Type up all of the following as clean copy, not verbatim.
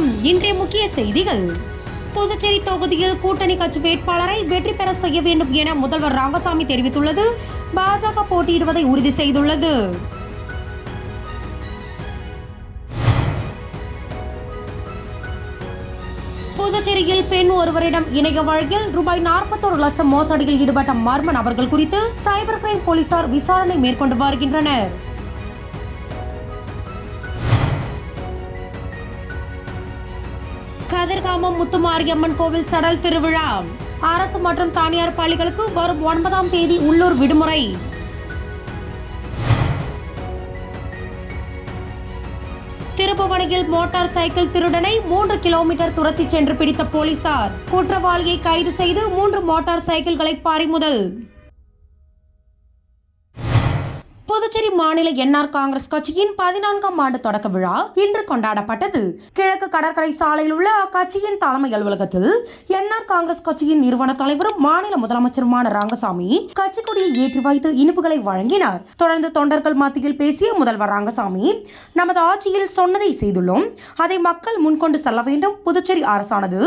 வணக்கம். இன்றைய முக்கிய செய்திகள். புதுச்சேரி தொகுதியில் கூட்டணி கட்சி வேட்பாளரை வெற்றி பெற செய்ய வேண்டும் என முதல்வர் ரங்கசாமி தெரிவித்துள்ளது. பாஜக போட்டியிடுவதை உறுதி செய்துள்ளது. புதுச்சேரியில் பெண் ஒருவரிடம் இணைய வழக்கில் ரூபாய் 41 லட்சம் மோசடியில் ஈடுபட்ட மர்ம நபர்கள் குறித்து சைபர் கிரைம் போலீசார் விசாரணை மேற்கொண்டு வருகின்றனர். கதிர்காமம் முத்துமாரியம்மன் கோவில் சடல் திருவிழா. அரசு மற்றும் தனியார் பள்ளிகளுக்கு வரும் 9ஆம் தேதி உள்ளூர் விடுமுறை. திருப்புவனையில் மோட்டார் சைக்கிள் திருடனை 3 கிலோமீட்டர் துரத்தி சென்று பிடித்த போலீசார். குற்றவாளியை கைது செய்து 3 மோட்டார் சைக்கிள்களை பறிமுதல். புதுச்சேரி மாநில என்ஆர் காங்கிரஸ் கட்சியின் 14ஆம் ஆண்டு தொடக்க விழா இன்று கொண்டாடப்பட்டது. கிழக்கு கடற்கரை சாலையில் உள்ள அக்கட்சியின் தலைமை அலுவலகத்தில் என்ஆர் காங்கிரஸ் கட்சியின் நிறுவன தலைவரும் மாநில முதலமைச்சருமான ரங்கசாமி கட்சி கொடியை ஏற்றி வைத்து இனிப்புகளை வழங்கினார். தொடர்ந்து தொண்டர்கள் மத்தியில் பேசிய முதல்வர் ரங்கசாமி, நமது ஆட்சியில் சொன்னதை செய்துள்ளோம், அதை மக்கள் முன்கொண்டு செல்ல வேண்டும். புதுச்சேரி அரசானது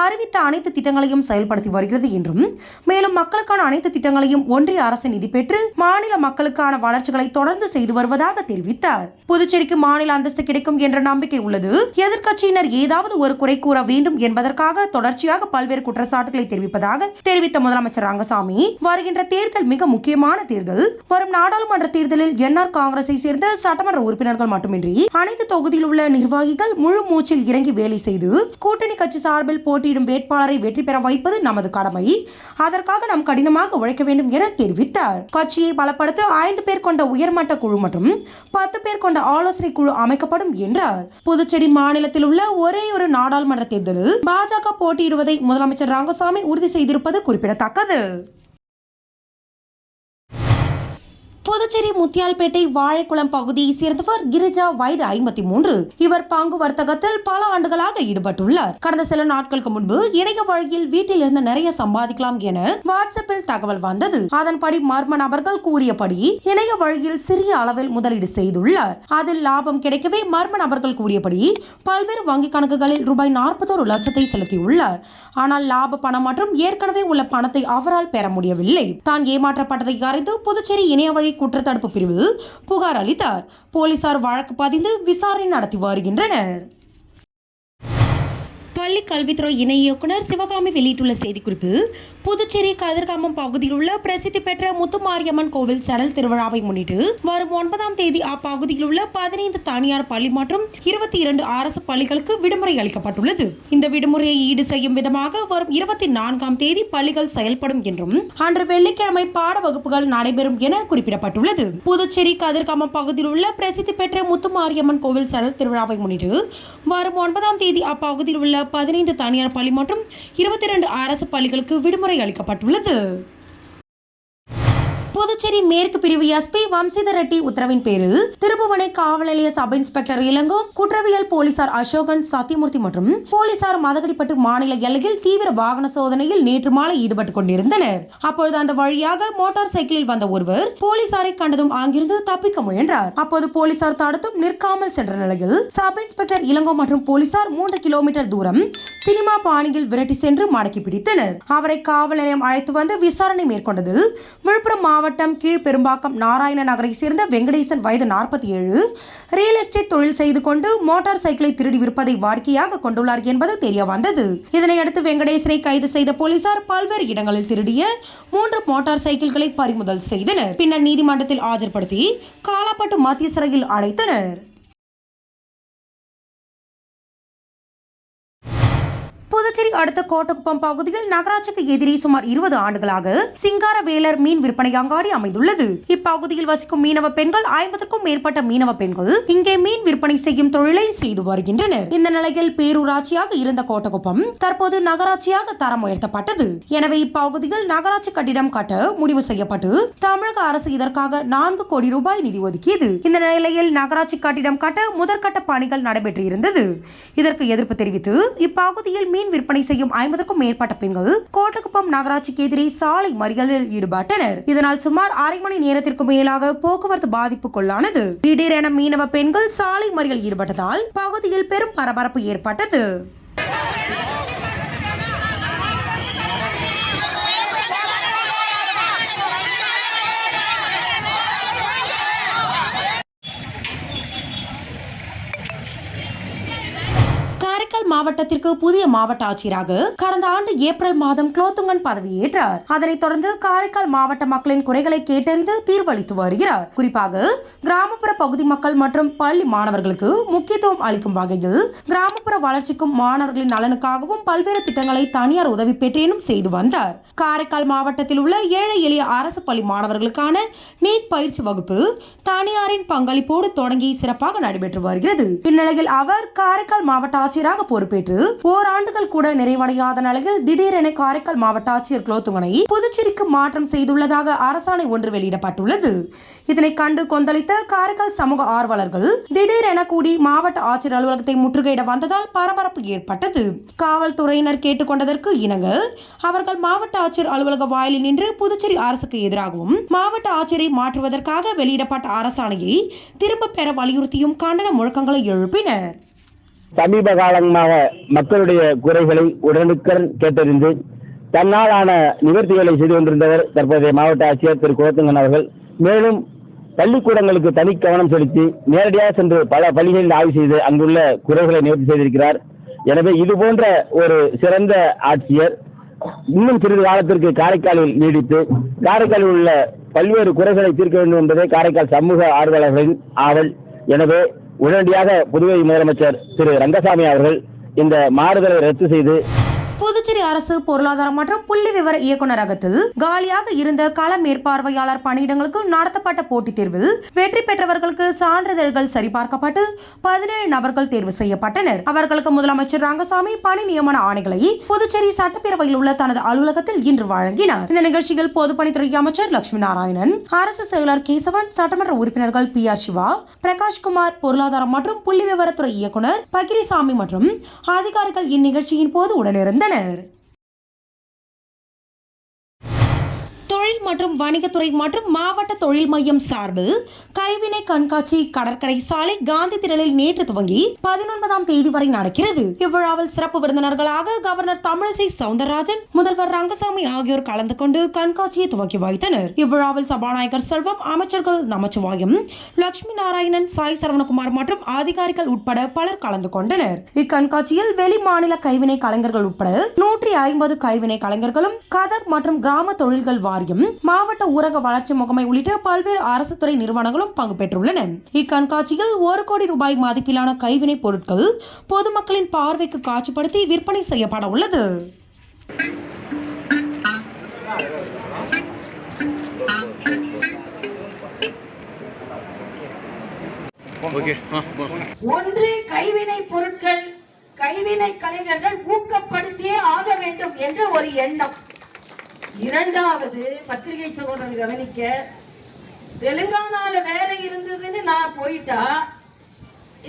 அறிவித்த அனைத்து திட்டங்களையும் செயல்படுத்தி வருகிறது என்றும், மேலும் மக்களுக்கான அனைத்து திட்டங்களையும் ஒன்றிய அரசு நிதி பெற்று மாநில மக்களுக்கான வளர்ச்சி தொடர்ந்து செய்து வருவதாக தெரிவித்தார். புதுச்சேரிக்கு மாநில அந்தஸ்து கிடைக்கும் என்ற நம்பிக்கை உள்ளது. எதிர்க்கட்சியினர் ஏதாவது ஒரு குறை கூற வேண்டும் என்பதற்காக தொடர்ச்சியாக பல்வேறு குற்றச்சாட்டுகளை தெரிவிப்பதாக தெரிவித்த முதலமைச்சர் ரங்கசாமி, வருகின்ற தேர்தல் மிக முக்கியமான தேர்தல். வரும் நாடாளுமன்ற தேர்தலில் என்ஆர் காங்கிரஸை சேர்ந்த சட்டமன்ற உறுப்பினர்கள் மட்டுமின்றி அனைத்து தொகுதியில் உள்ள நிர்வாகிகள் முழு மூச்சில் இறங்கி வேலை செய்து கூட்டணி கட்சி சார்பில் போட்டியிடும் வேட்பாளரை வெற்றி பெற வைப்பது நமது கடமை. அதற்காக நாம் கடினமாக உழைக்க வேண்டும் என தெரிவித்தார். கட்சியை பலப்படுத்த 5 பேர் கொண்ட உயர்மட்ட குழு மற்றும் 10 பேர் கொண்ட ஆலோசனை குழு அமைக்கப்படும் என்றார். புதுச்சேரி மாநிலத்தில் உள்ள ஒரே ஒரு நாடாளுமன்ற தேர்தலில் பாஜக போட்டியிடுவதை முதலமைச்சர் ரங்கசாமி உறுதி செய்திருப்பது குறிப்பிடத்தக்கது. புதுச்சேரி முத்தியால்பேட்டை வாழைக்குளம் பகுதியை சேர்ந்தவர் கிரிஜா, வயது 53. இவர் பங்கு வர்த்தகத்தில் பல ஆண்டுகளாக ஈடுபட்டுள்ளார். கடந்த சில நாட்களுக்கு முன்பு இணைய வழியில் வீட்டில் இருந்து நிறைய சம்பாதிக்கலாம் என வாட்ஸ்அப்பில் தகவல் வந்தது. அதன்படி மர்ம நபர்கள் கூறியபடி இணைய வழியில் சிறிய அளவில் முதலீடு செய்துள்ளார். அதில் லாபம் கிடைக்கவே மர்ம நபர்கள் கூறியபடி பல்வேறு வங்கி கணக்குகளில் ரூபாய் 41 லட்சத்தை செலுத்தியுள்ளார். ஆனால் லாப பணம் மற்றும் ஏற்கனவே உள்ள பணத்தை அவரால் பெற முடியவில்லை. தான் ஏமாற்றப்பட்டதை அறிந்து புதுச்சேரி இணைய வழி குற்றத்தடுப்பு பிரிவு புகார் அளித்தார். போலீசார் வழக்கு பதிந்து விசாரணை நடத்தி வருகின்றனர். பள்ளி கல்வித்துறை இணை இயக்குனர் சிவகாமி வெளியிட்டுள்ள செய்திக்குறிப்பு, புதுச்சேரி கதிர்காமம் பகுதியில் உள்ள பிரசித்தி பெற்ற முத்துமாரியம்மன் கோவில் சடல் திருவிழாவை முன்னிட்டு வரும் 9ஆம் தேதி அப்பகுதியில் உள்ள 15 தனியார் பள்ளி மற்றும் 22 அரசு பள்ளிகளுக்கு விடுமுறை அளிக்கப்பட்டுள்ளது. இந்த விடுமுறையை ஈடு செய்யும் விதமாக வரும் 24ஆம் தேதி பள்ளிகள் செயல்படும் என்றும் அன்று வெள்ளிக்கிழமை பாட வகுப்புகள் நடைபெறும் என குறிப்பிடப்பட்டுள்ளது. புதுச்சேரி கதிர்காமம் பகுதியில் உள்ள பிரசித்தி பெற்ற முத்துமாரியம்மன் கோவில் சடல் திருவிழாவை முன்னிட்டு வரும் 9ஆம் தேதி அப்பகுதியில் உள்ள 15 தனியார் பள்ளி மற்றும் 22 அரசு பள்ளிகளுக்கு விடுமுறை அளிக்கப்பட்டுள்ளது. புதுச்சேரி மேற்கு பிரிவு எஸ்பி வம்சிதர் ரெட்டி உத்தரவின் பேரில் திருப்புவனை காவல் நிலைய சப் இன்ஸ்பெக்டர் இளங்கோ, குற்றவியல் போலீசார் அசோகன், சத்தியமூர்த்தி மற்றும் போலீசார் மதகடிப்பட்டு மாநில எல்லையில் தீவிர வாகன சோதனையில் நேற்று மாலை ஈடுபட்டுக் கொண்டிருந்தனர். அப்பொழுது அந்த வழியாக மோட்டார் சைக்கிளில் வந்த ஒருவர் போலீசாரை கண்டதும் அங்கிருந்து தப்பிக்க முயன்றார். அப்போது போலீசார் தடுத்தும் நிற்காமல் சென்ற நிலையில் சப் இன்ஸ்பெக்டர் இளங்கோ மற்றும் போலீசார் 3 கிலோமீட்டர் தூரம் சினிமா பாணியில் விரட்டி சென்று மடக்கி பிடித்தனர். அவரை காவல் நிலையம் அழைத்து வந்து விசாரணை மேற்கொண்டது. விழுப்புரம் மாவட்டம் கீழ்பெரும்பாக்கம் நாராயண நகரை சேர்ந்த வெங்கடேசன், வயது 47, ரியல் எஸ்டேட் தொழில் செய்து கொண்டு மோட்டார் சைக்கிளை திருடி விற்பதை வாடிக்கையாக கொண்டுள்ளார் என்பது தெரிய வந்தது. இதனையடுத்து வெங்கடேசனை கைது செய்த போலீசார் பல்வேறு இடங்களில் திருடிய 3 மோட்டார் சைக்கிள்களை பறிமுதல் செய்தனர். பின்னர் நீதிமன்றத்தில் ஆஜர்படுத்தி காலாப்பட்டு மத்திய சிறையில் அடைத்தனர். புதுச்சேரி அடுத்த கோட்டக்குப்பம் பகுதியில் நகராட்சிக்கு எதிரே சுமார் 20 ஆண்டுகளாக சிங்காரவேலர் மீன் விற்பனை அங்காடி அமைந்துள்ளது. இப்பகுதியில் வசிக்கும் மீனவ பெண்கள் 50க்கும் மேற்பட்ட மீனவ பெண்கள் இங்கே மீன் விற்பனை செய்யும் தொழிலை செய்து வருகின்றனர். இந்த நிலையில் பேரூராட்சியாக இருந்த கோட்டக்குப்பம் தற்போது நகராட்சியாக தரம் உயர்த்தப்பட்டது. எனவே இப்பகுதியில் நகராட்சி கட்டிடம் கட்ட முடிவு செய்யப்பட்டு தமிழக அரசு இதற்காக 4 கோடி ரூபாய் நிதி ஒதுக்கியது. இந்த நிலையில் நகராட்சி கட்டிடம் கட்ட முதற்கட்ட பணிகள் நடைபெற்று இருந்தது. இதற்கு எதிர்ப்பு தெரிவித்து இப்பகுதியில் மீன் விற்பனை விற்பனை செய்யும் 50க்கும் மேற்பட்ட பெண்கள் கோட்டக்குப்பம் நகராட்சிக்கு எதிரே சாலை மறியலில் ஈடுபட்டனர். இதனால் சுமார் அரை மணி நேரத்திற்கு மேலாக போக்குவரத்து பாதிப்புக்குள்ளானது. திடீரென மீனவ பெண்கள் சாலை மறியல் ஈடுபட்டதால் பகுதியில் பெரும் பரபரப்பு ஏற்பட்டது. காரைக்கால் மாவட்டத்திற்கு புதிய மாவட்ட ஆட்சியராக கடந்த ஆண்டு ஏப்ரல் மாதம் குலோத்துங்கன் பதவியேற்றார். அதனைத் தொடர்ந்து காரைக்கால் மாவட்ட மக்களின் குறைகளை கேட்டறிந்து தீர்வளித்து வருகிறார். குறிப்பாக கிராமப்புற பகுதி மக்கள் மற்றும் பள்ளி மாணவர்களுக்கு முக்கியத்துவம் அளிக்கும் வகையில் கிராமப்புற வளர்ச்சிக்கும் மாணவர்களின் நலனுக்காகவும் பல்வேறு திட்டங்களை தனியார் உதவி பெற்றேனும் செய்து வந்தார். காரைக்கால் மாவட்டத்தில் உள்ள ஏழை எளிய அரசு பள்ளி மாணவர்களுக்கான நீட் பயிற்சி வகுப்பு தனியாரின் பங்களிப்போடு தொடங்கி சிறப்பாக நடைபெற்று வருகிறது. இந்நிலையில் அவர் காரைக்கால் மாவட்ட ஆட்சியராக பொறுப்பேற்று ஓராண்டுகள் கூட நிறைவடையாத நிலையில் திடீரென காரைக்கால் மாவட்ட ஆட்சியர் குலோத்துங்கனை புதுச்சேரிக்கு மாற்றம் செய்துள்ளதாக அரசாணை ஒன்று வெளியிடப்பட்டுள்ளது. இதனை கண்டு கொந்தளித்த காரைக்கால் சமூக ஆர்வலர்கள் திடீரென கூடி மாவட்ட ஆட்சியர் அலுவலகத்தை முற்றுகையிட வந்ததால் பரபரப்பு ஏற்பட்டது. காவல்துறையினர் கேட்டுக்கொண்டதற்கு இணங்க அவர்கள் மாவட்ட ஆட்சியர் அலுவலக வாயிலில் நின்று புதுச்சேரி அரசுக்கு எதிராகவும் மாவட்ட ஆட்சியரை மாற்றுவதற்காக வெளியிடப்பட்ட அரசாணையை திரும்ப பெற வலியுறுத்தியும் கண்டன முழக்கங்களை எழுப்பினர். சமீப காலமாக மக்களுடைய குறைகளை உடனுக்குடன் கேட்டறிந்து தன்னாலான நிவர்த்திகளை செய்து கொண்டிருந்தவர் தற்போதைய மாவட்ட ஆட்சியர் திரு குலோத்துங்கன் அவர்கள். மேலும் பள்ளிக்கூடங்களுக்கு தனி கவனம் செலுத்தி நேரடியாக சென்று பல பள்ளிகளில் ஆய்வு செய்து அங்குள்ள குறைகளை நிவர்த்தி செய்திருக்கிறார். எனவே இது போன்ற ஒரு சிறந்த ஆட்சியர் இன்னும் சிறிது காலத்திற்கு காரைக்காலில் நீடித்து காரைக்காலில் உள்ள பல்வேறு குறைகளை தீர்க்க வேண்டும் என்பதே காரைக்கால் சமூக ஆர்வலர்களின் ஆவல். எனவே உடனடியாக புதுவை முதலமைச்சர் திரு ரங்கசாமி அவர்கள் இந்த மாறுதலை ரத்து செய்து புதுச்சேரி அரசு பொருளாதாரம் மற்றும் புள்ளி விவர இயக்குநரகத்தில் காலியாக இருந்த கள மேற்பார்வையாளர் பணியிடங்களுக்கு நடத்தப்பட்ட போட்டித் தேர்வில் வெற்றி பெற்றவர்களுக்கு சான்றிதழ்கள் சரிபார்க்கப்பட்டு 17 நபர்கள் தேர்வு செய்யப்பட்டனர். அவர்களுக்கு முதலமைச்சர் ரங்கசாமி பணி நியமன ஆணைகளை புதுச்சேரி சட்டப்பேரவையில் உள்ள தனது அலுவலகத்தில் இன்று வழங்கினார். இந்த நிகழ்ச்சியில் பொதுப்பணித்துறை அமைச்சர் லட்சுமி நாராயணன், அரசு செயலர் கேசவன், சட்டமன்ற உறுப்பினர்கள் PR சிவா, பிரகாஷ்குமார், பொருளாதாரம் மற்றும் புள்ளி விவரத்துறை இயக்குனர் பகிரிசாமி மற்றும் அதிகாரிகள் இந்நிகழ்ச்சியின் போது உடனிருந்தனர். தொழில் மற்றும் வணிகத்துறை மற்றும் மாவட்ட தொழில் மையம் சார்பில் கைவினை கண்காட்சி கடற்கரை சாலை காந்தி திடலில் நேற்று துவங்கி 19ஆம் தேதி வரை நடக்கிறது. இவ்விழாவில் சிறப்பு விருந்தினர்களாக கவர்னர் தமிழிசை சவுந்தரராஜன், முதல்வர் ரங்கசாமி ஆகியோர் கலந்து கொண்டு கண்காட்சியை துவக்கி வைத்தனர். இவ்விழாவில் சபாநாயகர் செல்வம், அமைச்சர்கள் நமச்சிவாயம், லட்சுமி நாராயணன், சாய் சரவணகுமார் மற்றும் அதிகாரிகள் உட்பட பலர் கலந்து கொண்டனர். இக்கண்காட்சியில் வெளி மாநில கைவினை கலைஞர்கள் உட்பட 150 கைவினை கலைஞர்களும் கதர் மற்றும் கிராம தொழில்கள் வாரியம், மாவட்ட ஊரக வளர்ச்சி முகமை உள்ளிட்ட பல்வேறு அரசு துறை நிறுவனங்களும் பங்கு பெற்றுள்ளன. இக்கண்காட்சியில் 1 கோடி ரூபாய் மதிப்பிலான கைவினை பொருட்கள் பொதுமக்களின் பார்வைக்கு காட்சிப்படுத்தி விற்பனை செய்யப்பட உள்ளது. ஒன்று, கைவினை பொருட்கள் கைவினை கலைஞர்கள் ஊக்கப்படுத்தியே ஆக வேண்டும் என்ற ஒரு எண்ணம். இரண்டாவது, பத்திரிகை சகோதரர் கவனிக்க, தெலுங்கானால வேலை இருந்ததுன்னு நான் போயிட்டா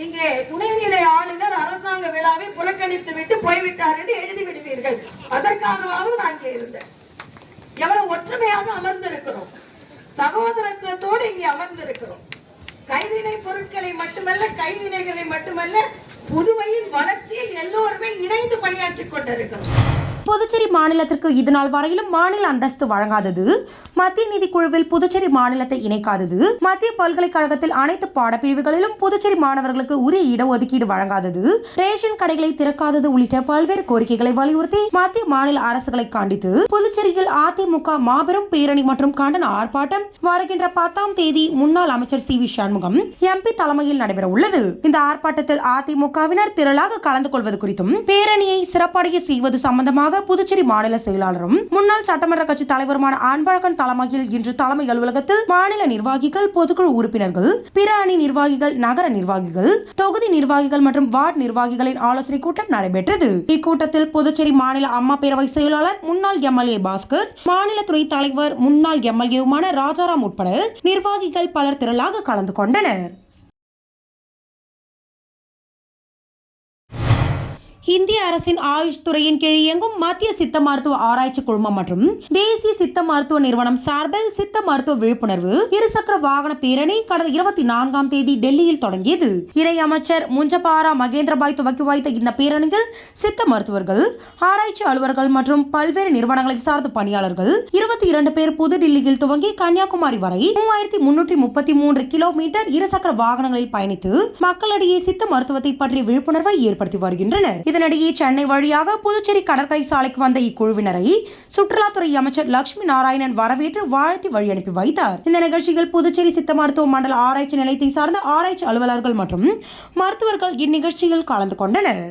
இங்கே துணைநிலை ஆளுநர் அரசாங்க விழாவை புறக்கணித்து விட்டு போய்விட்டார் என்று எழுதி விடுவீர்கள். அதற்காகவாவது நான் இங்கே இருந்தேன். எவ்வளவு ஒற்றுமையாக அமர்ந்திருக்கிறோம், சகோதரத்துவத்தோடு இங்கே அமர்ந்திருக்கிறோம். கைவினை பொருட்களை மட்டுமல்ல, கைவினைகளை மட்டுமல்ல, புதுவையின் வளர்ச்சியில் எல்லோருமே இணைந்து பணியாற்றிக் கொண்டிருக்கிறோம். புதுச்சேரி மாநிலத்திற்கு இதுநாள் வரையிலும் மாநில அந்தஸ்து வழங்காதது, மத்திய நிதிக்குழுவில் புதுச்சேரி மாநிலத்தை இணைக்காதது, மத்திய பல்கலைக்கழகத்தில் அனைத்து பாடப்பிரிவுகளிலும் புதுச்சேரி மாணவர்களுக்கு உரிய இடஒதுக்கீடு வழங்காதது, ரேஷன் கடைகளை திறக்காதது உள்ளிட்ட பல்வேறு கோரிக்கைகளை வலியுறுத்தி மத்திய மாநில அரசுகளை கண்டித்து புதுச்சேரியில் அதிமுக மாபெரும் பேரணி மற்றும் கண்டன ஆர்ப்பாட்டம் வருகின்ற 10ஆம் தேதி முன்னாள் அமைச்சர் CV சண்முகம் MP தலைமையில் நடைபெற உள்ளது. இந்த ஆர்ப்பாட்டத்தில் அதிமுகவினர் திரளாக கலந்து கொள்வது குறித்தும் பேரணியை சிறப்படைய செய்வது சம்பந்தமாக புதுச்சேரி மாநில செயலாளரும் முன்னாள் சட்டமன்ற கட்சி தலைவருமான அன்பழகன் தலைமையில் இன்று தலைமை அலுவலகத்தில் மாநில நிர்வாகிகள், பொதுக்குழு உறுப்பினர்கள், பிற அணி நிர்வாகிகள், நகர நிர்வாகிகள், தொகுதி நிர்வாகிகள் மற்றும் வார்டு நிர்வாகிகளின் ஆலோசனை கூட்டம் நடைபெற்றது. இக்கூட்டத்தில் புதுச்சேரி மாநில அம்மா பேரவை செயலாளர் முன்னாள் MLA பாஸ்கர், மாநில துணைத் தலைவர் முன்னாள் MLAவுமான ராஜாராம் உட்பட நிர்வாகிகள் பலர் திரளாக கலந்து கொண்டனர். இந்திய அரசின் ஆயுஷ் துறையின் கீழ் இயங்கும் மத்திய சித்த மருத்துவ ஆராய்ச்சி குழுமம் மற்றும் தேசிய சித்த மருத்துவ நிறுவனம் சார்பில் சித்த மருத்துவ விழிப்புணர்வு இருசக்கர வாகன பேரணி கடந்த 24ஆம் தேதி டெல்லியில் தொடங்கியது. இணை அமைச்சர் முஞ்சபாரா மகேந்திரபாய் துவக்கி வைத்த இந்த பேரணியில் சித்த மருத்துவர்கள், ஆராய்ச்சி அலுவலர்கள் மற்றும் பல்வேறு நிறுவனங்களை சார்ந்த பணியாளர்கள் 22 பேர் புதுடில்லியில் துவங்கி கன்னியாகுமரி வரை 3333 கிலோமீட்டர் இருசக்கர வாகனங்களில் பயணித்து மக்களிடையே சித்த மருத்துவத்தை பற்றிய விழிப்புணர்வை ஏற்படுத்தி வருகின்றனர். இதனிடையே சென்னை வழியாக புதுச்சேரி கடற்கரை சாலைக்கு வந்த இக்குழுவினரை சுற்றுலாத்துறை அமைச்சர் லட்சுமி நாராயணன் வரவேற்று வாழ்த்தி வழி அனுப்பி வைத்தார். இந்த நிகழ்ச்சியில் புதுச்சேரி சித்த மருத்துவ மண்டல ஆராய்ச்சி நிலையத்தை சார்ந்த ஆராய்ச்சி அலுவலர்கள் மற்றும் மருத்துவர்கள் இந்நிகழ்ச்சியில் கலந்து கொண்டனர்.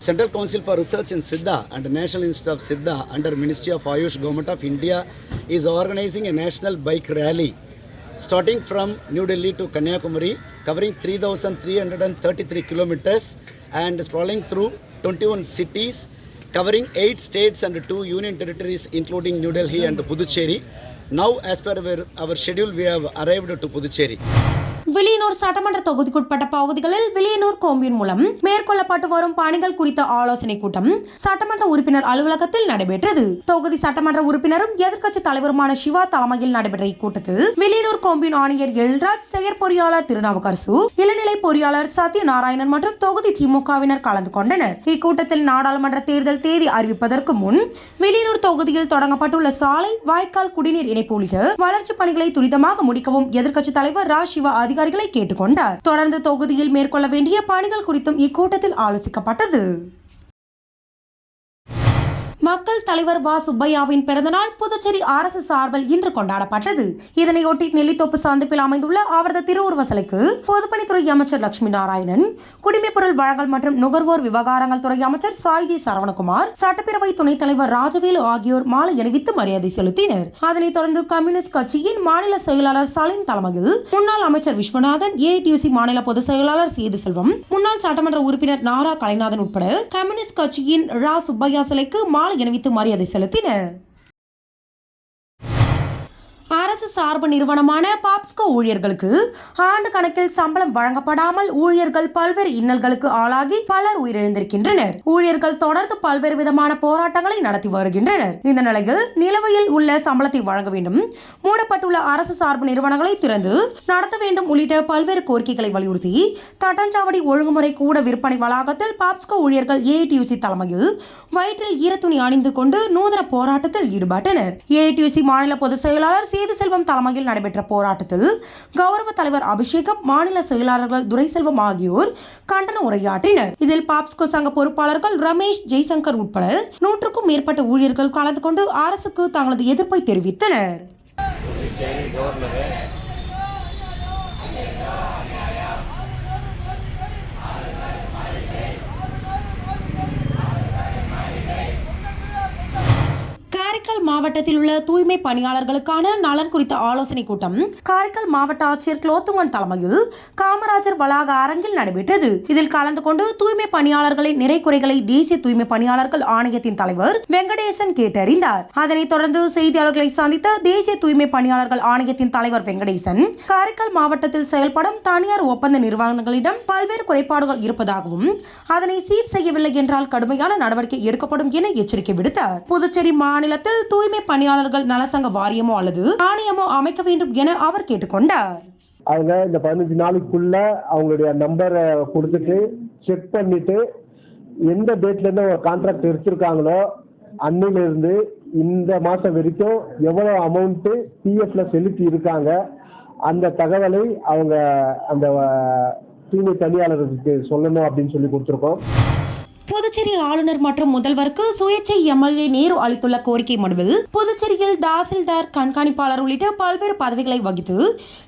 Central Council for Research in Siddha and National Institute of Siddha under Ministry of Ayush Government of India is organizing a national bike rally starting from New Delhi to Kanyakumari, covering 3,333 kilometers and sprawling through 21 cities, covering 8 states and 2 union territories including New Delhi and Puducherry. Now as per our schedule we have arrived to Puducherry. Villianur சட்டமன்ற தொகுதிக்குட்பட்ட பகுதிகளில் வில்லியனூர் கோம்பின் மூலம் மேற்கொள்ளப்பட்டு வரும் பணிகள் குறித்த ஆலோசனை கூட்டம் சட்டமன்ற உறுப்பினர் அலுவலகத்தில் நடைபெற்றது. தொகுதி சட்டமன்ற உறுப்பினரும் எதிர்க்கட்சி தலைவருமான சிவா தலைமையில் நடைபெற்ற இக்கூட்டத்தில் வில்லியனூர் கோம்பின் ஆணையர் எல்ராஜ், செயற்பொறியாளர் திருநாவுக்கரசு, இளநிலை பொறியாளர் சத்யநாராயணன் மற்றும் தொகுதி திமுகவினர் கலந்து கொண்டனர். இக்கூட்டத்தில் நாடாளுமன்ற தேர்தல் தேதி அறிவிப்பதற்கு முன் வில்லியனூர் தொகுதியில் தொடங்கப்பட்டுள்ள சாலை, வாய்க்கால், குடிநீர் இணைப்பு உள்ளிட்ட வளர்ச்சிப் பணிகளை துரிதமாக முடிக்கவும் எதிர்க்கட்சி தலைவர் ரா சிவா அதிகாரிகளை கேட்டுக்கொண்டார். தொடர்ந்து தொகுதியில் மேற்கொள்ள வேண்டிய பணிகள் குறித்தும் இக்கூட்டத்தில் ஆலோசிக்கப்பட்டது. மக்கள் தலைவர் வ. சுப்பையாவின் பிறந்தநாள் புதுச்சேரி அரசு சார்பில் இன்று கொண்டாடப்பட்டது. இதனையொட்டி நெல்லித்தோப்பு சந்திப்பில் அமைந்துள்ள அவரது திருவுருவ சிலைக்கு பொதுப்பணித்துறை அமைச்சர் லட்சுமி நாராயணன், குடிமைப்பொருள் வழங்கல் மற்றும் நுகர்வோர் விவகாரங்கள் துறை அமைச்சர் சாய்ஜி சரவணகுமார், சட்டப்பேரவை துணைத் தலைவர் ராஜவேலு ஆகியோர் மாலை அணிவித்து மரியாதை செலுத்தினர். அதனைத் தொடர்ந்து கம்யூனிஸ்ட் கட்சியின் மாநில செயலாளர் சலீம் தலைமையில் முன்னாள் அமைச்சர் விஸ்வநாதன், ஏஐடியூசி மாநில பொதுச் செயலாளர் சேது செல்வம், முன்னாள் சட்டமன்ற உறுப்பினர் நாரா கலைநாதன் உட்பட கம்யூனிஸ்ட் கட்சியின் ரா. சுப்பையா சிலைக்கு மாலை அணிவித்து மரியாதை செலுத்தினர். அரசு சார்பு நிறுவனமான பாப்ஸ்கோ ஊழியர்களுக்கு ஆண்டு கணக்கில் சம்பளம் வழங்கப்படாமல் ஊழியர்கள் பல்வேறு இன்னல்களுக்கு ஆளாகி பலர் உயிரிழந்திருக்கின்றனர். ஊழியர்கள் தொடர்ந்து பல்வேறு விதமான போராட்டங்களை நடத்தி வருகின்றனர். இந்த நிலையில் நிலுவையில் உள்ள சம்பளத்தை வழங்க வேண்டும், மூடப்பட்டுள்ள அரசு சார்பு நிறுவனங்களை திறந்து நடத்த வேண்டும் உள்ளிட்ட பல்வேறு கோரிக்கைகளை வலியுறுத்தி தட்டாஞ்சாவடி ஒழுங்குமுறை கூட விற்பனை வளாகத்தில் பாப்ஸ்கோ ஊழியர்கள் ஏஐடியூசி தலைமையில் வயிற்றில் ஈரத்துணி அணிந்து கொண்டு நூதன போராட்டத்தில் ஈடுபட்டனர். ஏஐடியூசி மாநில பொதுச் செயலாளர் சேது செல்வம் தலைமையில் நடைபெற்ற போராட்டத்தில் கௌரவ தலைவர் அபிஷேகம், மாநில செயலாளர்கள் துரைசெல்வம் ஆகியோர் கண்டன உரையாற்றினர். இதில் பாப்ஸ்கோ சங்க பொறுப்பாளர்கள் ரமேஷ், ஜெய்சங்கர் உட்பட 100க்கும் மேற்பட்ட ஊழியர்கள் கலந்து கொண்டு அரசுக்கு தங்களது எதிர்ப்பை தெரிவித்தனர். காரைக்கால் மாவட்டத்தில் உள்ள தூய்மை பணியாளர்களுக்கான நலன் குறித்த ஆலோசனை கூட்டம் காரைக்கால் மாவட்ட ஆட்சியர் குலோத்துங்கன் தலைமையில் காமராஜர் வளாக அரங்கில் நடைபெற்றது. இதில் கலந்து கொண்டு தூய்மை பணியாளர்களின் நிறை குறைகளை தேசிய தூய்மை பணியாளர்கள் ஆணையத்தின் தலைவர் வெங்கடேசன் கேட்டறிந்தார். அதனைத் தொடர்ந்து செய்தியாளர்களை சந்தித்த தேசிய தூய்மை பணியாளர்கள் ஆணையத்தின் தலைவர் வெங்கடேசன், காரைக்கால் மாவட்டத்தில் செயல்படும் தனியார் ஒப்பந்த நிறுவனங்களிடம் பல்வேறு குறைபாடுகள் இருப்பதாகவும் அதனை சீர் செய்யவில்லை என்றால் கடுமையான நடவடிக்கை எடுக்கப்படும் என எச்சரிக்கை விடுத்தார். புதுச்சேரி மாநிலத்தில் தூய்மை பணியாளர்கள் நலசங்க வாரியமோ அல்லது ஆணையமோ அமைக்க வேண்டும் என அவர் கேட்டுக்கொண்டார். அவங்க இந்த 15 நாளுக்குள்ள அவங்களுடைய நம்பரை கொடுத்துட்டு செக் பண்ணிட்டு எந்த டேட்ல இருந்து ஒரு கான்ட்ராக்ட் எடுத்திருக்காங்களோ அன்னில இருந்து இந்த மாசம் வரைக்கும் எவ்வளவு அமௌண்ட் பிஎஃப்ல செலுத்தி இருக்காங்க அந்த தகவலை அவங்க அந்த தூய்மை பணியாளர்களுக்கு சொல்லணும் அப்படின்னு சொல்லி கொடுத்துருக்கோம். புதுச்சேரி ஆளுநர் மற்றும் முதல்வருக்கு சுயேட்சை எம்எல்ஏ நேரு அளித்துள்ள கோரிக்கை மனுவில் புதுச்சேரியில் தாசில்தார், கண்காணிப்பாளர் உள்ளிட்ட பல்வேறு பதவிகளை வகித்து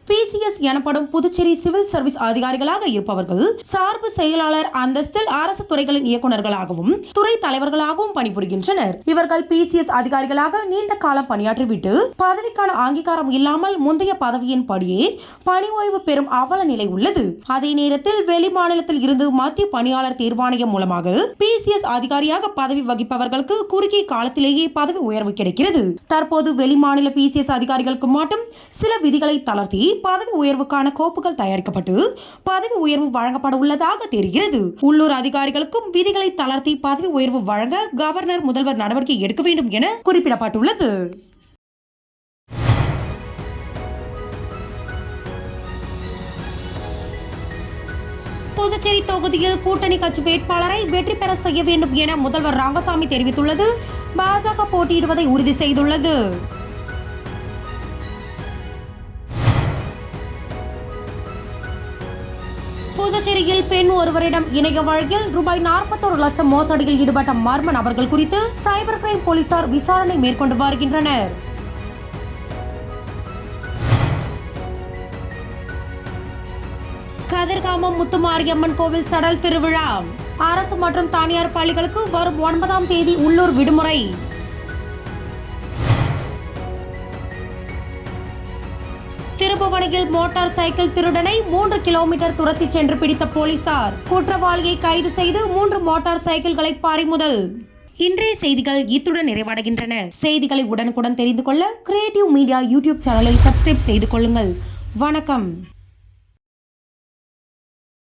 பிசிஎஸ் எனப்படும் புதுச்சேரி சிவில் சர்வீஸ் அதிகாரிகளாக இருப்பவர்கள் சார்பு செயலாளர் அந்தஸ்தில் அரசு துறைகளின் இயக்குநர்களாகவும் துறை தலைவர்களாகவும் பணிபுரிகின்றனர். இவர்கள் பிசிஎஸ் அதிகாரிகளாக நீண்ட காலம் பணியாற்றிவிட்டு பதவிக்கான அங்கீகாரம் இல்லாமல் முந்தைய பதவியின் படியே பணி ஓய்வு பெறும் அவல நிலை உள்ளது. அதே நேரத்தில் வெளி மாநிலத்தில் இருந்து மத்திய பணியாளர் தேர்வாணையம் மூலமாக PCS அதிகாரியாக பதவி வகிப்பவர்களுக்கு குறுகிய காலத்திலேயே பதவி உயர்வு கிடைக்கிறது. தற்போது வெளிமாநில PCS அதிகாரிகளுக்கு மட்டும் சில விதிகளை தளர்த்தி பதவி உயர்வுக்கான கோப்புகள் தயாரிக்கப்பட்டு பதவி உயர்வு வழங்கப்பட உள்ளதாக தெரிகிறது. உள்ளூர் அதிகாரிகளுக்கும் விதிகளை தளர்த்தி பதவி உயர்வு வழங்க கவர்னர், முதல்வர் நடவடிக்கை எடுக்க வேண்டும் என குறிப்பிடப்பட்டுள்ளது. புதுச்சேரி தொகுதியில் கூட்டணி கட்சி வேட்பாளரை வெற்றி பெற செய்ய வேண்டும் என முதல்வர் ரங்கசாமி தெரிவித்துள்ளது. பாஜக போட்டியிடுவதை உறுதி செய்துள்ளது. புதுச்சேரியில் பெண் ஒருவரிடம் இணைய வழக்கில் ரூபாய் 41 லட்சம் மோசடியில் ஈடுபட்ட மர்ம நபர்கள் குறித்து சைபர் கிரைம் போலீசார் விசாரணை மேற்கொண்டு வருகின்றனர். கதிர்காமம் முத்துமாரியம்மன் கோவில் சடல் திருவிழா. அரசு மற்றும் தனியார் பள்ளிகளுக்கு வரும் 9ஆம் தேதி உள்ளூர் விடுமுறை. திருப்புவனையில் மோட்டார் சைக்கிள் திருடனை 3 கிலோமீட்டர் துரத்தி சென்று பிடித்த போலீசார். குற்றவாளியை கைது செய்து 3 மோட்டார் சைக்கிள்களை பறிமுதல். இன்றைய செய்திகள் இத்துடன் நிறைவடைகின்றன. செய்திகளை உடனுக்குடன் தெரிந்து கொள்ள கிரியேட்டிவ் மீடியா யூடியூப் சேனலை சப்ஸ்கிரைப் செய்து கொள்ளுங்கள். வணக்கம்.